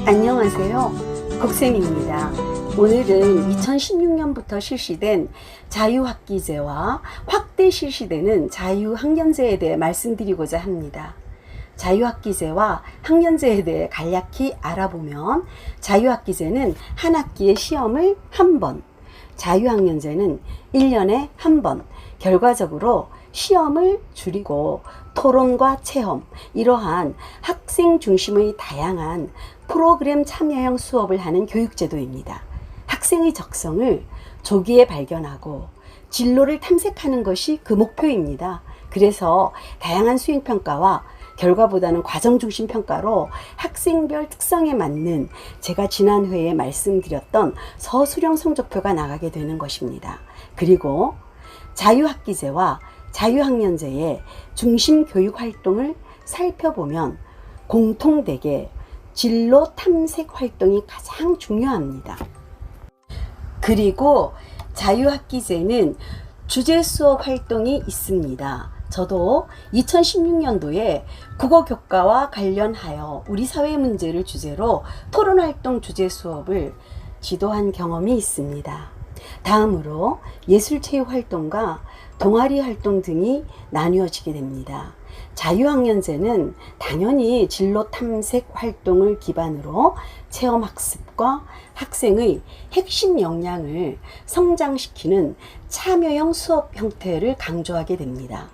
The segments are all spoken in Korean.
안녕하세요. 국쌤입니다. 오늘은 2016년부터 실시된 자유학기제와 확대 실시되는 자유학년제에 대해 말씀드리고자 합니다. 자유학기제와 학년제에 대해 간략히 알아보면 자유학기제는 한 학기의 시험을 한 번, 자유학년제는 1년에 한 번, 결과적으로 시험을 줄이고 토론과 체험, 이러한 학생 중심의 다양한 프로그램 참여형 수업을 하는 교육제도입니다. 학생의 적성을 조기에 발견하고 진로를 탐색하는 것이 그 목표입니다. 그래서 다양한 수행평가와 결과보다는 과정 중심 평가로 학생별 특성에 맞는 제가 지난 회에 말씀드렸던 서술형 성적표가 나가게 되는 것입니다. 그리고 자유학기제와 자유학년제의 중심 교육 활동을 살펴보면 공통되게 진로 탐색 활동이 가장 중요합니다. 그리고 자유학기제는 주제 수업 활동이 있습니다. 저도 2016년도에 국어교과와 관련하여 우리 사회 문제를 주제로 토론활동 주제 수업을 지도한 경험이 있습니다. 다음으로 예술체육활동과 동아리 활동 등이 나누어지게 됩니다. 자유학년제는 당연히 진로 탐색 활동을 기반으로 체험학습과 학생의 핵심 역량을 성장시키는 참여형 수업 형태를 강조하게 됩니다.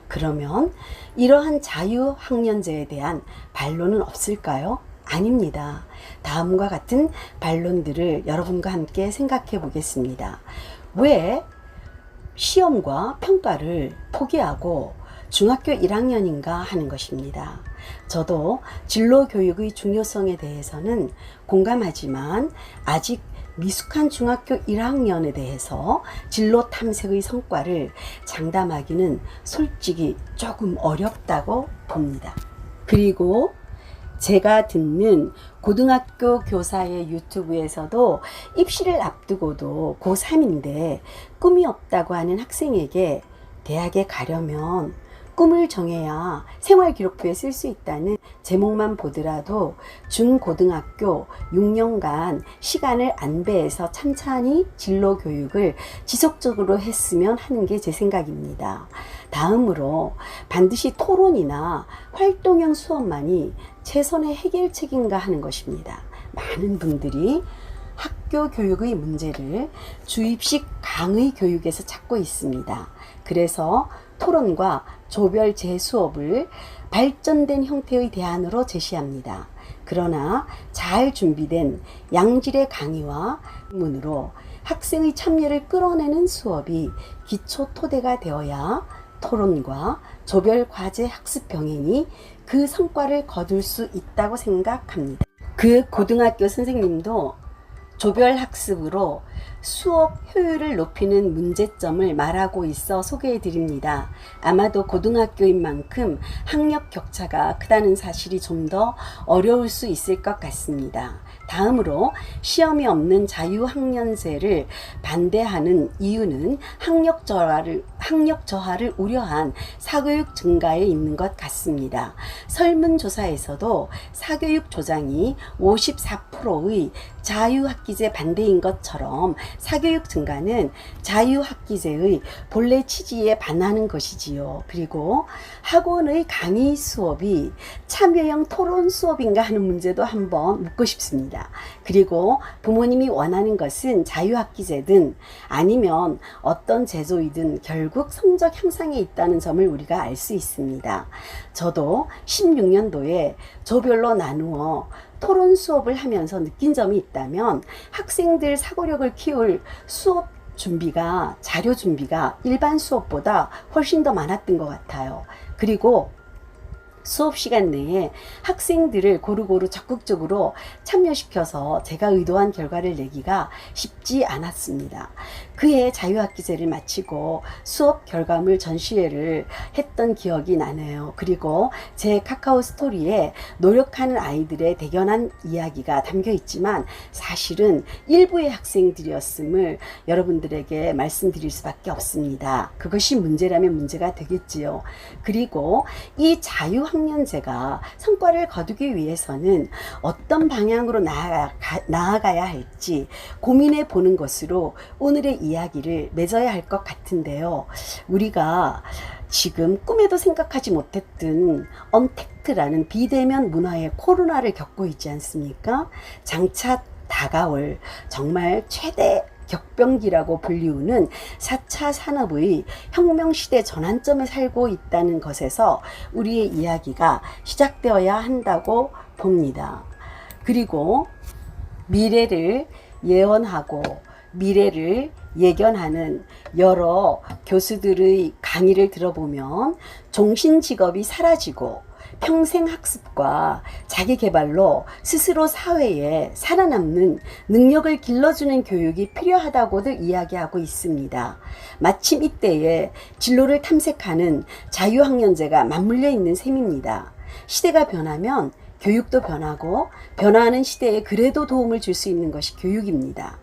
그러면 이러한 자유학년제에 대한 반론은 없을까요? 아닙니다. 다음과 같은 반론들을 여러분과 함께 생각해 보겠습니다. 왜 시험과 평가를 포기하고 중학교 1학년인가 하는 것입니다. 저도 진로 교육의 중요성에 대해서는 공감하지만 아직 미숙한 중학교 1학년에 대해서 진로 탐색의 성과를 장담하기는 솔직히 조금 어렵다고 봅니다. 그리고 제가 듣는 고등학교 교사의 유튜브에서도 입시를 앞두고도 고3인데 꿈이 없다고 하는 학생에게 대학에 가려면 꿈을 정해야 생활기록부에 쓸 수 있다는 제목만 보더라도 중고등학교 6년간 시간을 안배해서 찬찬히 진로 교육을 지속적으로 했으면 하는 게 제 생각입니다. 다음으로 반드시 토론이나 활동형 수업만이 최선의 해결책인가 하는 것입니다. 많은 분들이 학교 교육의 문제를 주입식 강의 교육에서 찾고 있습니다. 그래서 토론과 조별 재수업을 발전된 형태의 대안으로 제시합니다. 그러나 잘 준비된 양질의 강의와 문으로 학생의 참여를 끌어내는 수업이 기초 토대가 되어야 토론과 조별 과제 학습 병행이 그 성과를 거둘 수 있다고 생각합니다. 그 고등학교 선생님도 조별 학습으로 수업 효율을 높이는 문제점을 말하고 있어 소개해 드립니다. 아마도 고등학교인 만큼 학력 격차가 크다는 사실이 좀 더 어려울 수 있을 것 같습니다. 다음으로 시험이 없는 자유학년제를 반대하는 이유는 학력 저하를 우려한 사교육 증가에 있는 것 같습니다. 설문조사에서도 사교육 조장이 54%의 자유학기제 반대인 것처럼 사교육 증가는 자유학기제의 본래 취지에 반하는 것이지요. 그리고 학원의 강의 수업이 참여형 토론 수업인가 하는 문제도 한번 묻고 싶습니다. 그리고 부모님이 원하는 것은 자유학기제든 아니면 어떤 제도이든 결국 성적 향상에 있다는 점을 우리가 알 수 있습니다. 저도 16년도에 조별로 나누어 토론 수업을 하면서 느낀 점이 있다면 학생들 사고력을 키울 수업 준비가, 자료 준비가 일반 수업보다 훨씬 더 많았던 것 같아요. 그리고 수업 시간 내에 학생들을 고루고루 적극적으로 참여시켜서 제가 의도한 결과를 내기가 쉽지 않았습니다. 그해 자유학기제를 마치고 수업 결과물 전시회를 했던 기억이 나네요. 그리고 제 카카오 스토리에 노력하는 아이들의 대견한 이야기가 담겨 있지만 사실은 일부의 학생들이었음을 여러분들에게 말씀드릴 수밖에 없습니다. 그것이 문제라면 문제가 되겠지요. 그리고 이 자유학년제가 성과를 거두기 위해서는 어떤 방향으로 나아가야 할지 고민해 보는 것으로 오늘의 이야기를 맺어야 할 것 같은데요. 우리가 지금 꿈에도 생각하지 못했던 언택트라는 비대면 문화의 코로나를 겪고 있지 않습니까? 장차 다가올 정말 최대 격변기라고 불리우는 4차 산업의 혁명시대 전환점에 살고 있다는 것에서 우리의 이야기가 시작되어야 한다고 봅니다. 그리고 미래를 예언하고 미래를 예견하는 여러 교수들의 강의를 들어보면 종신 직업이 사라지고 평생 학습과 자기 개발로 스스로 사회에 살아남는 능력을 길러주는 교육이 필요하다고들 이야기하고 있습니다. 마침 이때에 진로를 탐색하는 자유학년제가 맞물려 있는 셈입니다. 시대가 변하면 교육도 변하고 변화하는 시대에 그래도 도움을 줄 수 있는 것이 교육입니다.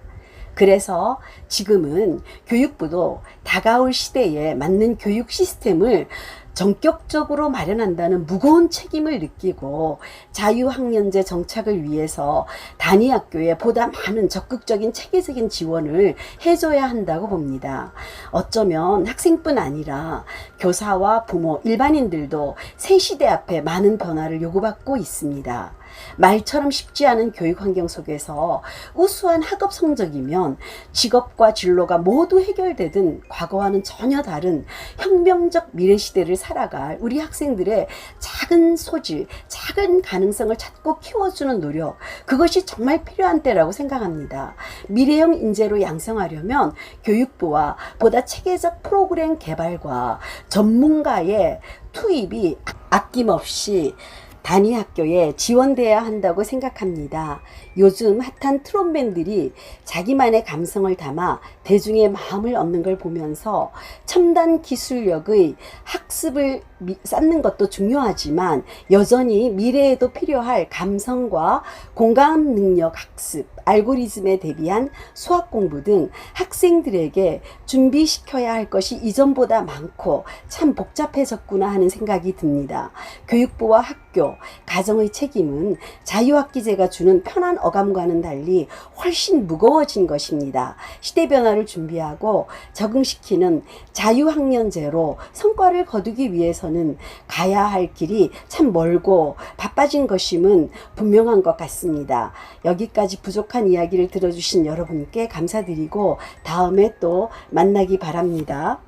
그래서 지금은 교육부도 다가올 시대에 맞는 교육 시스템을 전격적으로 마련한다는 무거운 책임을 느끼고 자유학년제 정착을 위해서 단위학교에 보다 많은 적극적인 체계적인 지원을 해줘야 한다고 봅니다. 어쩌면 학생뿐 아니라 교사와 부모, 일반인들도 새 시대 앞에 많은 변화를 요구받고 있습니다. 말처럼 쉽지 않은 교육 환경 속에서 우수한 학업 성적이면 직업과 진로가 모두 해결되든 과거와는 전혀 다른 혁명적 미래 시대를 살아갈 우리 학생들의 작은 소질, 작은 가능성을 찾고 키워주는 노력, 그것이 정말 필요한 때라고 생각합니다. 미래형 인재로 양성하려면 교육부와 보다 체계적 프로그램 개발과 전문가의 투입이 아낌없이 단위 학교에 지원돼야 한다고 생각합니다. 요즘 핫한 트롯맨들이 자기만의 감성을 담아 대중의 마음을 얻는 걸 보면서 첨단 기술력의 학습을 쌓는 것도 중요하지만 여전히 미래에도 필요할 감성과 공감 능력 학습, 알고리즘에 대비한 수학 공부 등 학생들에게 준비시켜야 할 것이 이전보다 많고 참 복잡해졌구나 하는 생각이 듭니다. 교육부와 학교, 가정의 책임은 자유학기제가 주는 편한 어감과는 달리 훨씬 무거워진 것입니다. 시대 변화를 준비하고 적응시키는 자유학년제로 성과를 거두기 위해서는 가야 할 길이 참 멀고 바빠진 것임은 분명한 것 같습니다. 여기까지 부족한 이야기를 들어주신 여러분께 감사드리고 다음에 또 만나기 바랍니다.